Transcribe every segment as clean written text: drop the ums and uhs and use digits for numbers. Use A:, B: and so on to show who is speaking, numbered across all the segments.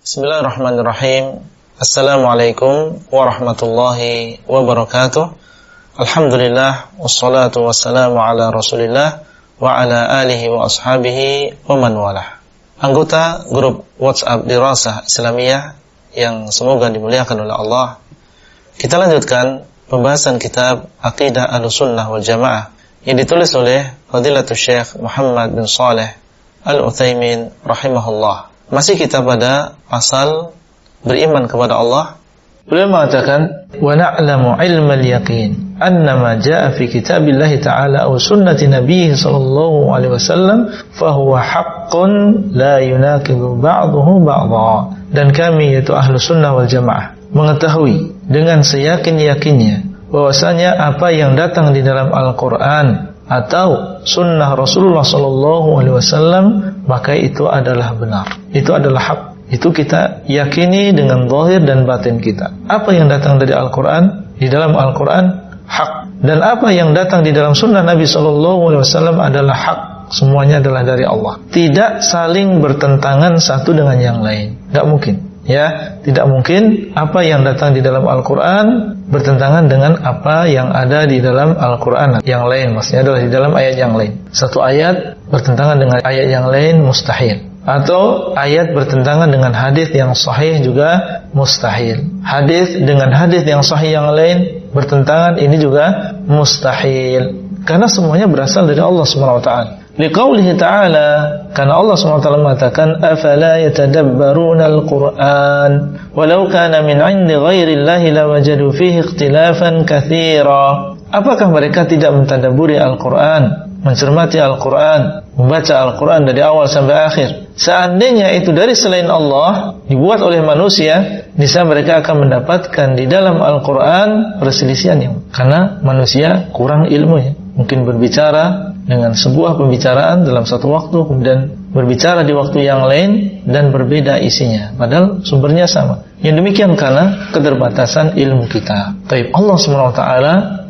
A: Bismillahirrahmanirrahim. Assalamualaikum warahmatullahi wabarakatuh. Alhamdulillah, wassalatu wassalamu ala Rasulillah wa ala alihi wa ashabihi wa man walah. Anggota grup WhatsApp Dirasah Islamiyah yang semoga dimuliakan oleh Allah, kita lanjutkan pembahasan kitab Aqidah Ahlussunnah wal Jamaah yang ditulis oleh Fadilatul Syekh Muhammad bin Shalih Al-Utsaimin rahimahullah. Masih kita pada pasal beriman kepada Allah. Beliau mengatakan, wa na'lamu ilmal yaqin annama jaa fi kitabillahi ta'ala aw sunnati nabiyhi sallallahu alaihi wasallam fa huwa haqqun la yunaqidu ba'dahu ba'dha. Dan kami, yaitu Ahlus Sunnah wal Jamaah, mengetahui dengan seyakin-yakinnya bahwasanya apa yang datang di dalam Al-Qur'an atau sunnah Rasulullah sallallahu alaihi wasallam, maka itu adalah benar, itu adalah hak. Itu kita yakini dengan zahir dan batin kita. Apa yang datang dari Al-Qur'an, di dalam Al-Qur'an hak, dan apa yang datang di dalam sunnah Nabi sallallahu alaihi wasallam adalah hak. Semuanya adalah dari Allah. Tidak saling bertentangan satu dengan yang lain. Tidak mungkin. Ya, tidak mungkin apa yang datang di dalam Al-Qur'an bertentangan dengan apa yang ada di dalam Al-Qur'an yang lain. Maksudnya adalah di dalam ayat yang lain. Satu ayat bertentangan dengan ayat yang lain mustahil. Atau ayat bertentangan dengan hadis yang sahih juga mustahil. Hadis dengan hadis yang sahih yang lain bertentangan, ini juga mustahil. Karena semuanya berasal dari Allah Subhanahu wa taala. Liqaulihi ta'ala, karena Allah SWT mengatakan, afala yatadabbaruna al-Qur'an walau kana min 'indi ghairillahi lawajadu fihi ikhtilafan katsira. Apakah mereka tidak mentadabburi Al-Qur'an, mencermati Al-Qur'an, membaca Al-Qur'an dari awal sampai akhir? Seandainya itu dari selain Allah, dibuat oleh manusia, niscaya mereka akan mendapatkan di dalam Al-Qur'an perselisihan, karena manusia kurang ilmunya. Mungkin berbicara dengan sebuah pembicaraan dalam satu waktu, kemudian berbicara di waktu yang lain dan berbeda isinya, padahal sumbernya sama. Yang demikian karena keterbatasan ilmu kita. Taib, Allah SWT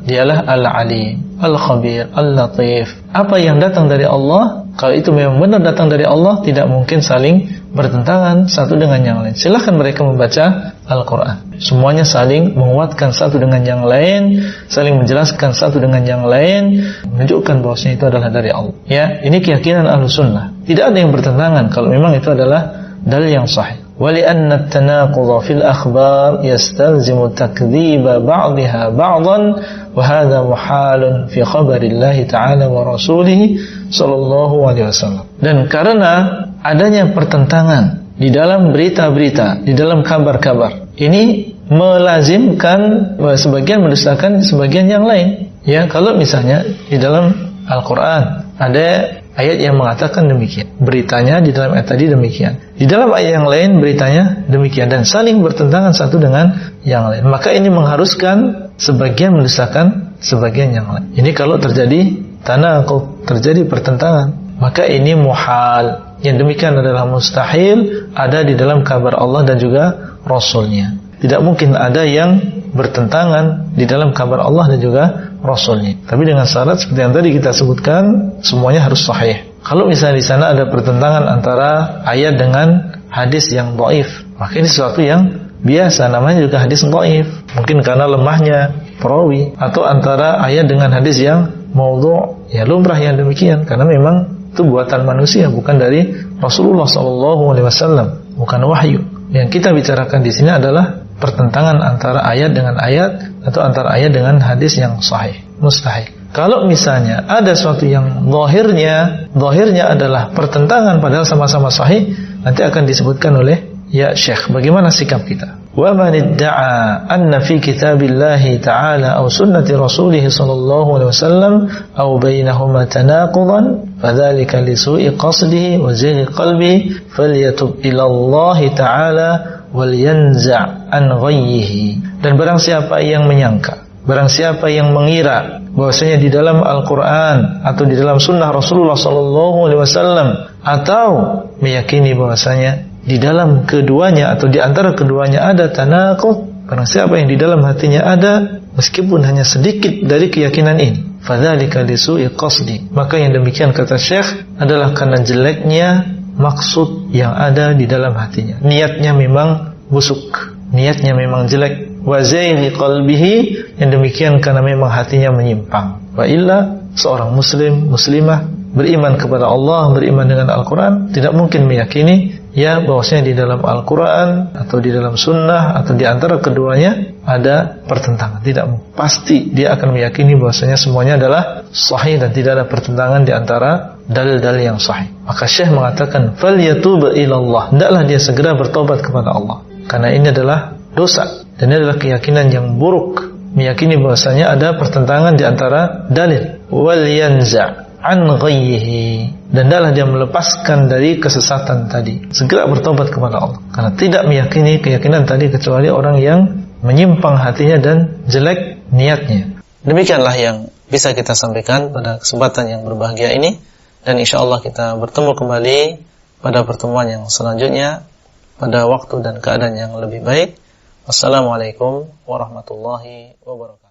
A: dialah Al-Alim, Al-Khabir, Al-Latif. Apa yang datang dari Allah, kalau itu memang benar datang dari Allah, tidak mungkin saling bertentangan satu dengan yang lain. Silahkan mereka membaca Al-Quran, semuanya saling menguatkan satu dengan yang lain, saling menjelaskan satu dengan yang lain, menunjukkan bahwasanya itu adalah dari Allah. Ya, ini keyakinan Ahlus Sunnah. Tidak ada yang bertentangan kalau memang itu adalah dalil yang sahih. ولأن التناقض في الأخبار يستلزم تكذيب بعضها بعضا وهذا محال في خبر الله تعالى ورسوله صلى الله عليه وسلم. Dan karena adanya pertentangan di dalam berita-berita, di dalam kabar-kabar, ini melazimkan sebagian mendustakan sebagian yang lain. Ya, kalau misalnya di dalam Al-Quran ada ayat yang mengatakan demikian, beritanya di dalam ayat tadi demikian, di dalam ayat yang lain beritanya demikian, dan saling bertentangan satu dengan yang lain, maka ini mengharuskan sebagian mendustakan sebagian yang lain. Ini kalau terjadi tanaqud, terjadi pertentangan, maka ini muhal. Yang demikian adalah mustahil ada di dalam kabar Allah dan juga Rasulnya. Tidak mungkin ada yang bertentangan di dalam kabar Allah dan juga Rasulnya. Tapi dengan syarat seperti yang tadi kita sebutkan, semuanya harus sahih. Kalau misalnya di sana ada pertentangan antara ayat dengan hadis yang dhaif, maka ini sesuatu yang biasa, namanya juga hadis dhaif. Mungkin karena lemahnya perawi, atau antara ayat dengan hadis yang maudhu', ya lumrah yang demikian, karena memang itu buatan manusia, bukan dari Rasulullah SAW, bukan wahyu. Yang kita bicarakan di sini adalah pertentangan antara ayat dengan ayat, atau antara ayat dengan hadis yang sahih, mustahil. Kalau misalnya ada sesuatu yang zahirnya adalah pertentangan padahal sama-sama sahih, nanti akan disebutkan oleh ya Syekh bagaimana sikap kita. Wa man idda'a anna fi kitabillahi ta'ala aw sunnati rasulih sallallahu alaihi wasallam aw bainahuma tanaqudan fadzalika li su'i qasdihi wa zighi qalbi falyatub ila Allah ta'ala wal yanza' an ghayyihi. Dan barang siapa yang menyangka, barang siapa yang mengira bahwasanya di dalam Al-Qur'an atau di dalam sunnah Rasulullah sallallahu alaihi wasallam, atau meyakini bahwasanya di dalam keduanya atau di antara keduanya ada tanaqud, barang siapa yang di dalam hatinya ada meskipun hanya sedikit dari keyakinan ini, fadzalika li su'i qasdi, maka yang demikian kata Syekh adalah karena jeleknya maksud yang ada di dalam hatinya. Niatnya memang busuk, niatnya memang jelek. Wa zayghi qalbihi, yang demikian karena memang hatinya menyimpang. Wa illa, seorang muslim, muslimah beriman kepada Allah, beriman dengan Al-Quran, tidak mungkin meyakini bahwasanya di dalam Al-Quran atau di dalam sunnah atau di antara keduanya ada pertentangan. Tidak mungkin. Pasti dia akan meyakini bahwasanya semuanya adalah sahih dan tidak ada pertentangan di antara dalil-dalil yang sahih. Maka Syekh mengatakan, falyatub ilallah, hendaklah dia segera bertobat kepada Allah, karena ini adalah dosa dan ini adalah keyakinan yang buruk, meyakini bahwasanya ada pertentangan di antara dalil. Wal yanza' an ghayyihi, dan hendaklah dia melepaskan dari kesesatan tadi, segera bertobat kepada Allah, karena tidak meyakini keyakinan tadi kecuali orang yang menyimpang hatinya dan jelek niatnya. Demikianlah yang bisa kita sampaikan pada kesempatan yang berbahagia ini, dan insyaallah kita bertemu kembali pada pertemuan yang selanjutnya pada waktu dan keadaan yang lebih baik. Wassalamualaikum warahmatullahi wabarakatuh.